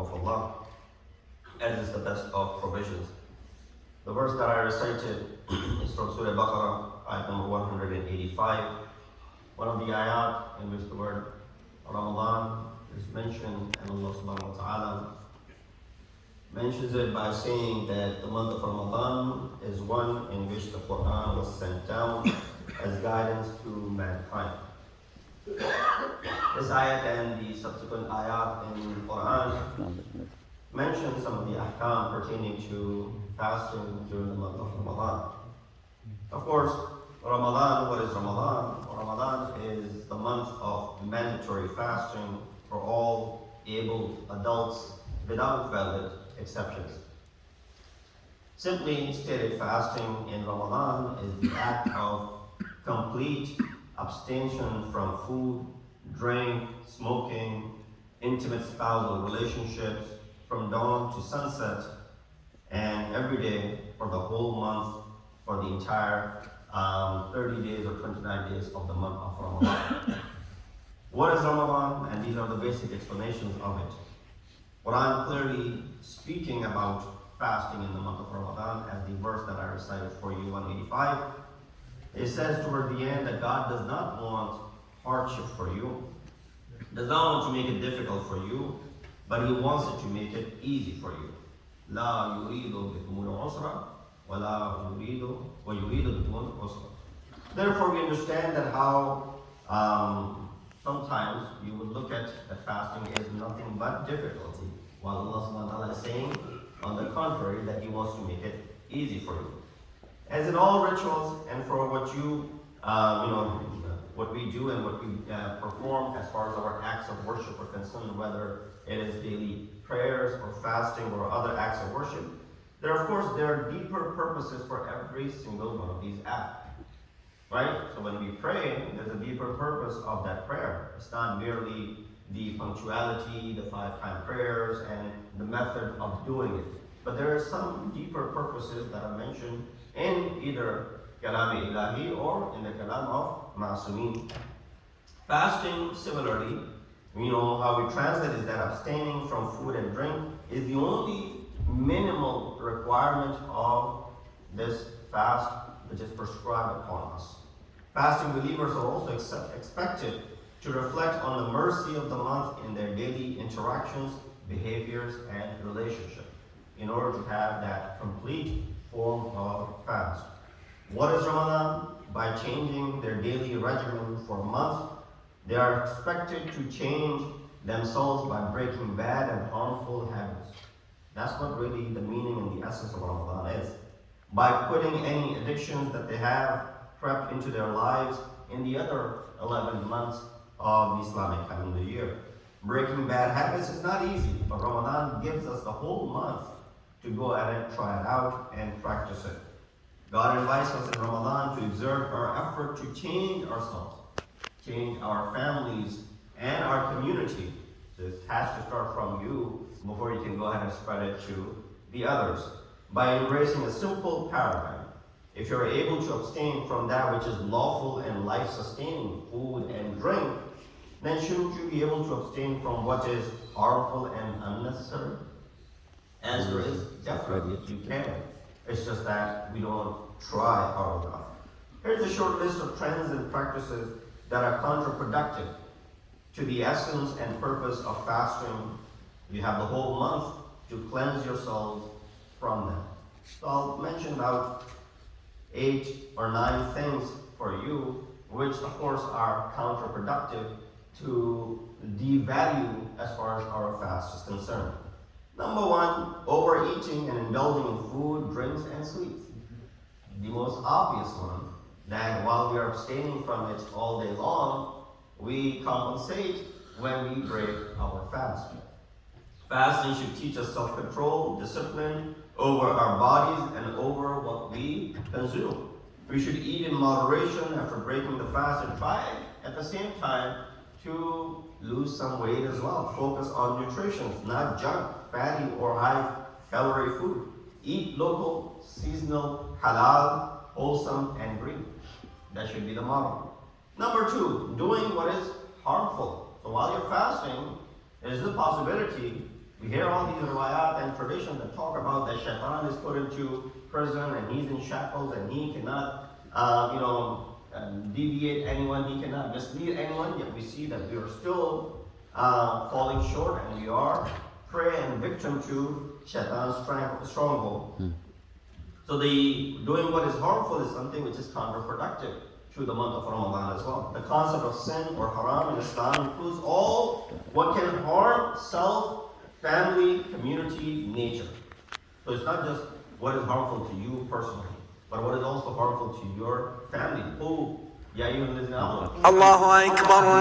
of Allah, as is the best of provisions. The verse that I recited is from Surah Baqarah, ayat number 185. One of the ayat in which the word Ramadan is mentioned, and Allah subhanahu wa ta'ala mentions it by saying that the month of Ramadan is one in which the Quran was sent down as guidance to mankind. This ayat and the subsequent ayat in the Quran mention some of the ahkam pertaining to fasting during the month of Ramadan. Of course, Ramadan, what is Ramadan? Ramadan is the month of mandatory fasting for all able adults without valid exceptions. Simply stated, fasting in Ramadan is the act of complete abstention from food, drink, smoking, intimate spousal relationships from dawn to sunset, and every day for the whole month, for the entire 30 days or 29 days of the month of Ramadan. What is Ramadan? And these are the basic explanations of it. What I'm clearly speaking about fasting in the month of Ramadan, as the verse that I recited for you, 185, it says toward the end that God does not want hardship for you, does not want to make it difficult for you, but He wants it to make it easy for you. لا يريد بكم العسر ولا يريد ويريد بكم اليسر. Therefore, we understand that how sometimes you would look at that fasting is nothing but difficulty, while Allah subhanahu wa ta'ala is saying, on the contrary, that He wants to make it easy for you. As in all rituals, and for what what we do and what we perform as far as our acts of worship are concerned, whether it is daily prayers or fasting or other acts of worship, there are deeper purposes for every single one of these acts. Right? So when we pray, there's a deeper purpose of that prayer. It's not merely the punctuality, the 5-time prayers, and the method of doing it. But there are some deeper purposes that are mentioned in either Kalam Ilahi or in the Kalam of Ma'asumin. Fasting, similarly, how we translate is that abstaining from food and drink is the only minimal requirement of this fast which is prescribed upon us. Fasting believers are also expected to reflect on the mercy of the month in their daily interactions, behaviors, and relationships in order to have that complete form of fast. What is Ramadan? By changing their daily regimen for a month, they are expected to change themselves by breaking bad and harmful habits. That's what really the meaning and the essence of Ramadan is. By putting any addictions that they have crept into their lives in the other 11 months of the Islamic calendar year. Breaking bad habits is not easy, but Ramadan gives us the whole month to go at it, try it out, and practice it. God invites us in Ramadan to exert our effort to change ourselves, change our families, and our community. This has to start from you before you can go ahead and spread it to the others. By embracing a simple paradigm, if you're able to abstain from that which is lawful and life-sustaining, food and drink, then shouldn't you be able to abstain from what is harmful and unnecessary? Answer is definitely you can. It's just that we don't try hard enough. Here's a short list of trends and practices that are counterproductive to the essence and purpose of fasting. You have the whole month to cleanse yourselves from them. So I'll mention about 8 or 9 things for you, which of course are counterproductive to devalue as far as our fast is concerned. Number 1, overeating and indulging in food, drinks, and sweets. The most obvious one, that while we are abstaining from it all day long, we compensate when we break our fast. Fasting should teach us self-control, discipline over our bodies and over what we consume. We should eat in moderation after breaking the fast and try at the same time to lose some weight as well. Focus on nutrition, not junk, fatty, or high-calorie food. Eat local, seasonal, halal, wholesome, and green. That should be the model. Number 2, doing what is harmful. So while you're fasting, there's the possibility We hear all these riwayat and traditions that talk about that shaitan is put into prison and he's in shackles and he cannot, deviate anyone, he cannot mislead anyone, yet we see that we are still falling short and we are prey and victim to shaitan's stronghold. So doing what is harmful is something which is counterproductive to the month of Ramadan as well. The concept of sin or haram in Islam includes all what can harm self, family, community, nature. So it's not just what is harmful to you personally, but what is also harmful to your family. Oh, ya ayyuhal ladhina amanu. Allahu Akbar.